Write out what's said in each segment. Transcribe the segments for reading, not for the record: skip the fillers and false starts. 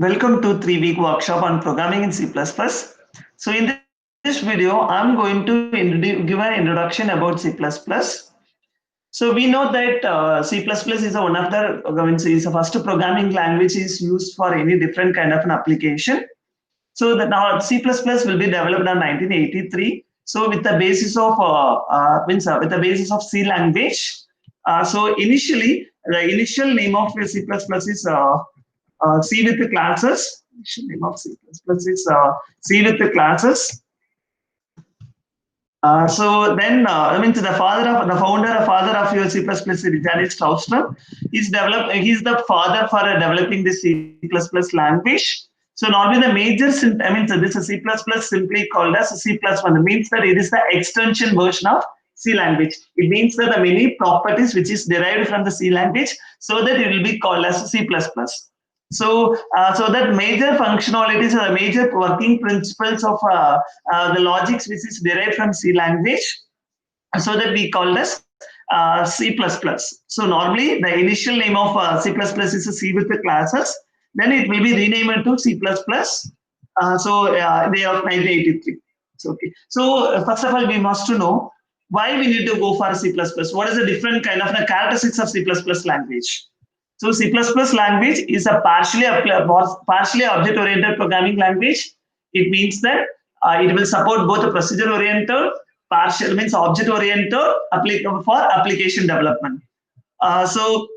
Welcome to 3-week workshop on programming in C++. So in this video, I'm going to give an introduction about C++. So we know that C++ is one of the is the first programming language is used for any different kind of an application. So that now C++ will be developed in 1983. So with the basis of with the basis of C language. So initially, the initial name of C++ is C with the classes. Initial name of C++ is C with the classes. So then, father of your C++ is Janis Traustrom. He's the father for developing the C++ language. So normally the major, so this is C++ simply called as C++. It means that it is the extension version of C language. It means that the many properties which is derived from the C language, so that it will be called as C++. So that major functionalities or the major working principles of the logics which is derived from C language, so that we call as C++. So normally the initial name of C++ is a C with the classes. Then it will be renamed to C++. Day of 1983. Okay. So first of all, we must to know why we need to go for C++. What is the different kind of the characteristics of C++ language? So C++ language is a partially object-oriented programming language. It means that it will support both a procedure-oriented, partial means object-oriented for application development. So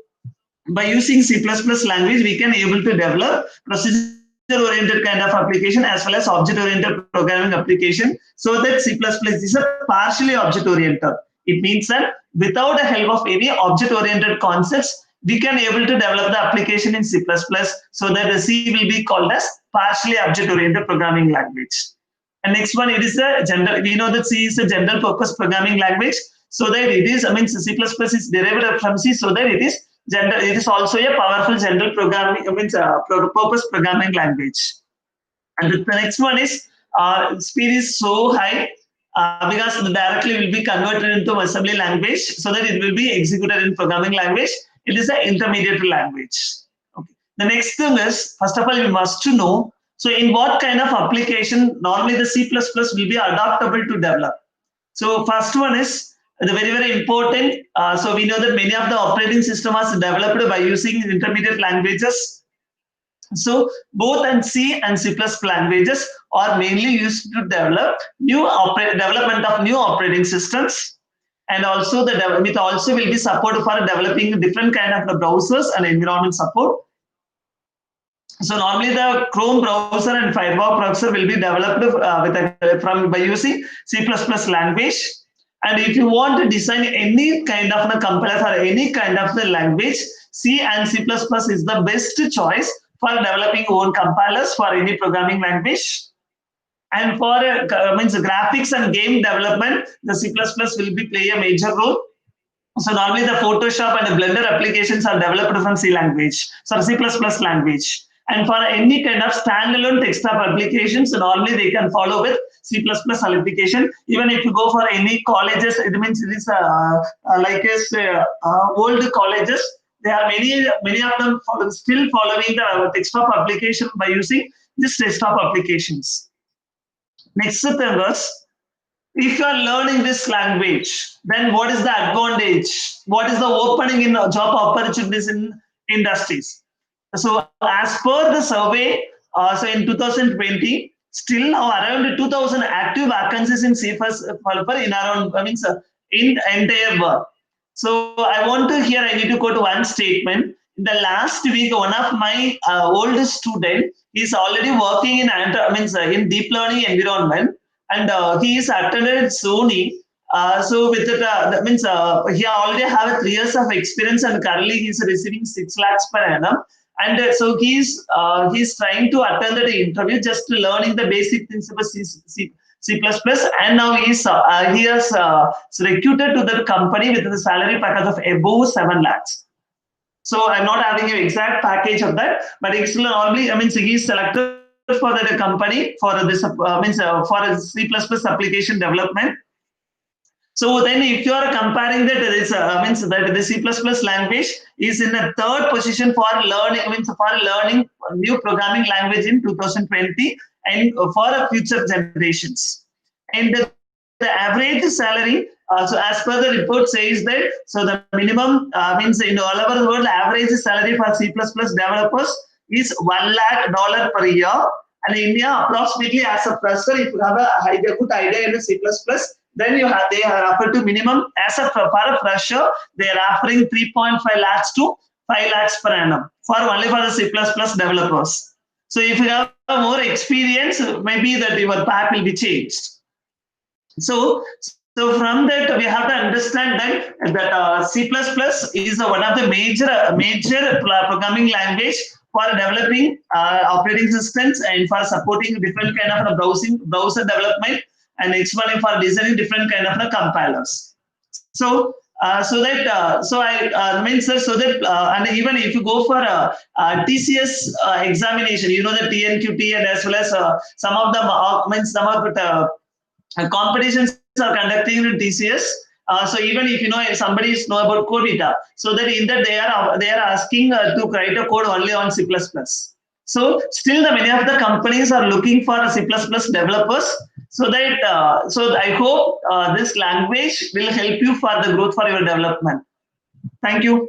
by using C++ language, we can able to develop procedure-oriented kind of application as well as object-oriented programming application. So that C++ is a partially object-oriented. It means that without the help of any object-oriented concepts, we can able to develop the application in C++, so that the C will be called as partially object-oriented programming language. And next one, it is a general. We know that C is a general purpose programming language, so that it is. C++ is derived from C, so that it is general. It is also a powerful general programming. Purpose programming language. And the next one is speed is so high because directly will be converted into assembly language, so that it will be executed in programming language. It is an intermediate language. Okay. The next thing is, first of all, we must to know, so in what kind of application normally the C++ will be adaptable to develop. So first one is the very important. So we know that many of the operating systems are developed by using intermediate languages. So both in C and C++ languages are mainly used to develop development of new operating systems. And also it also will be support for developing different kind of the browsers and environment support. So normally the Chrome browser and Firefox browser will be developed by using C++ language. And if you want to design any kind of a compiler for any kind of the language, C and C++ is the best choice for developing own compilers for any programming language. And for graphics and game development, the C++ will be play a major role. So normally the Photoshop and the Blender applications are developed from C language, so C++ language. And for any kind of standalone desktop applications, normally they can follow with C++ application. Even if you go for any colleges, it means it is old colleges. There are many of them still following the desktop application by using this desktop applications. Next thing is, if you are learning this language, then what is the advantage? What is the opening in job opportunities in industries? So as per the survey, so in 2020, still now around 2,000 active vacancies in C++ in around, in entire world. So I want to here, I need to quote one statement. In the last week, one of my old student is already working in deep learning environment, and he is attended Sony. So with that means he already have 3 years of experience, and currently he is receiving 6 lakhs per annum. And so he's trying to attend the interview, just learning the basic things about C++, and now he has recruited to the company with the salary package of above 7 lakhs. So I'm not having an exact package of that, but it's normally, he's selected for the company for this, for a C++ application development. So then if you are comparing that, this means that the C++ language is in the third position for learning, means for learning new programming language in 2020 and for future generations. And the average salary, so as per the report says that, so the minimum means in all over the world, average salary for C++ developers is $1 lakh per year. And in India, approximately as a fresher, if you have a good idea in C++, then they are offered to minimum as a for a fresher, they are offering 3.5 lakhs to 5 lakhs per annum for only for the C++ developers. So if you have more experience, maybe that your path will be changed. So from that we have to understand that C++ is one of the major programming language for developing operating systems and for supporting different kind of browser development and exploring for designing different kind of compilers. So I means so that and even if you go for a TCS examination, you know the TNQT and as well as some of the means some of the competitions are conducting in TCS. So even if you know if somebody is know about CodeIta, so that in that they are asking to write a code only on C++. So still the many of the companies are looking for C++ developers. So that so I hope this language will help you for the growth for your development. Thank you.